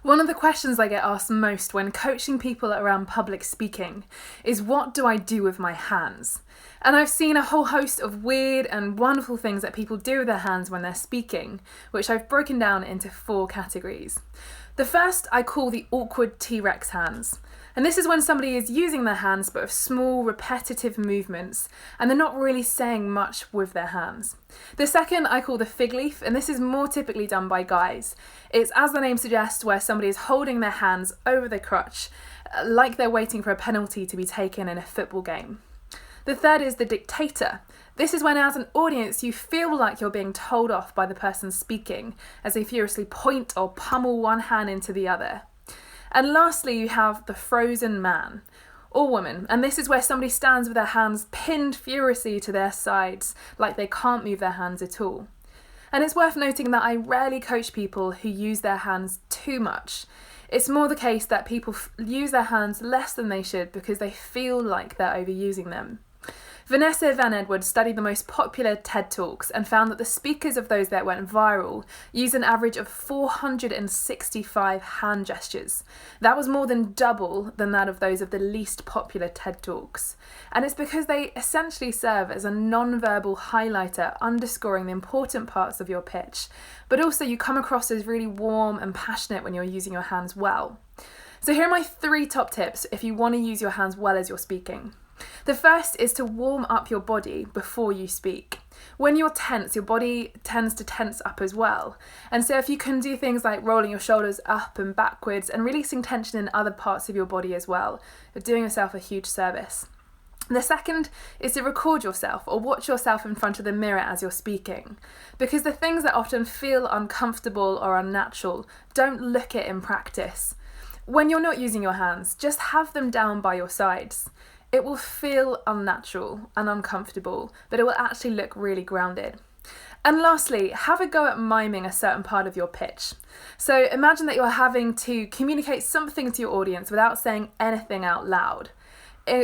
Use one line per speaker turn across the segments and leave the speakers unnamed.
One of the questions I get asked most when coaching people around public speaking is, what do I do with my hands? And I've seen a whole host of weird and wonderful things that people do with their hands when they're speaking, which I've broken down into 4 categories. The first I call the awkward T-Rex hands. And this is when somebody is using their hands but with small repetitive movements and they're not really saying much with their hands. The second I call the fig leaf, and this is more typically done by guys. It's, as the name suggests, where somebody is holding their hands over the crotch like they're waiting for a penalty to be taken in a football game. The third is the dictator. This is when, as an audience, you feel like you're being told off by the person speaking as they furiously point or pummel one hand into the other. And lastly, you have the frozen man or woman, and this is where somebody stands with their hands pinned furiously to their sides, like they can't move their hands at all. And it's worth noting that I rarely coach people who use their hands too much. It's more the case that people use their hands less than they should because they feel like they're overusing them. Vanessa Van Edwards studied the most popular TED Talks and found that the speakers of those that went viral used an average of 465 hand gestures. That was more than double than that of those of the least popular TED Talks. And it's because they essentially serve as a non-verbal highlighter underscoring the important parts of your pitch, but also you come across as really warm and passionate when you're using your hands well. So here are my 3 top tips if you want to use your hands well as you're speaking. The first is to warm up your body before you speak. When you're tense, your body tends to tense up as well. And so if you can do things like rolling your shoulders up and backwards and releasing tension in other parts of your body as well, you're doing yourself a huge service. The second is to record yourself or watch yourself in front of the mirror as you're speaking. Because the things that often feel uncomfortable or unnatural, don't look it in practice. When you're not using your hands, just have them down by your sides. It will feel unnatural and uncomfortable, but it will actually look really grounded. And lastly, have a go at miming a certain part of your pitch. So imagine that you're having to communicate something to your audience without saying anything out loud.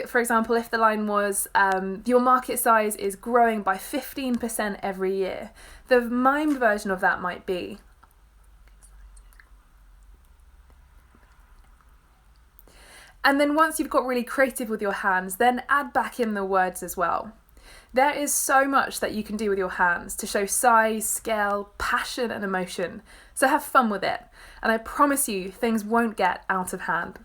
For example, if the line was, your market size is growing by 15% every year, the mimed version of that might be, and then once you've got really creative with your hands, then add back in the words as well. There is so much that you can do with your hands to show size, scale, passion and emotion. So have fun with it. And I promise you, things won't get out of hand.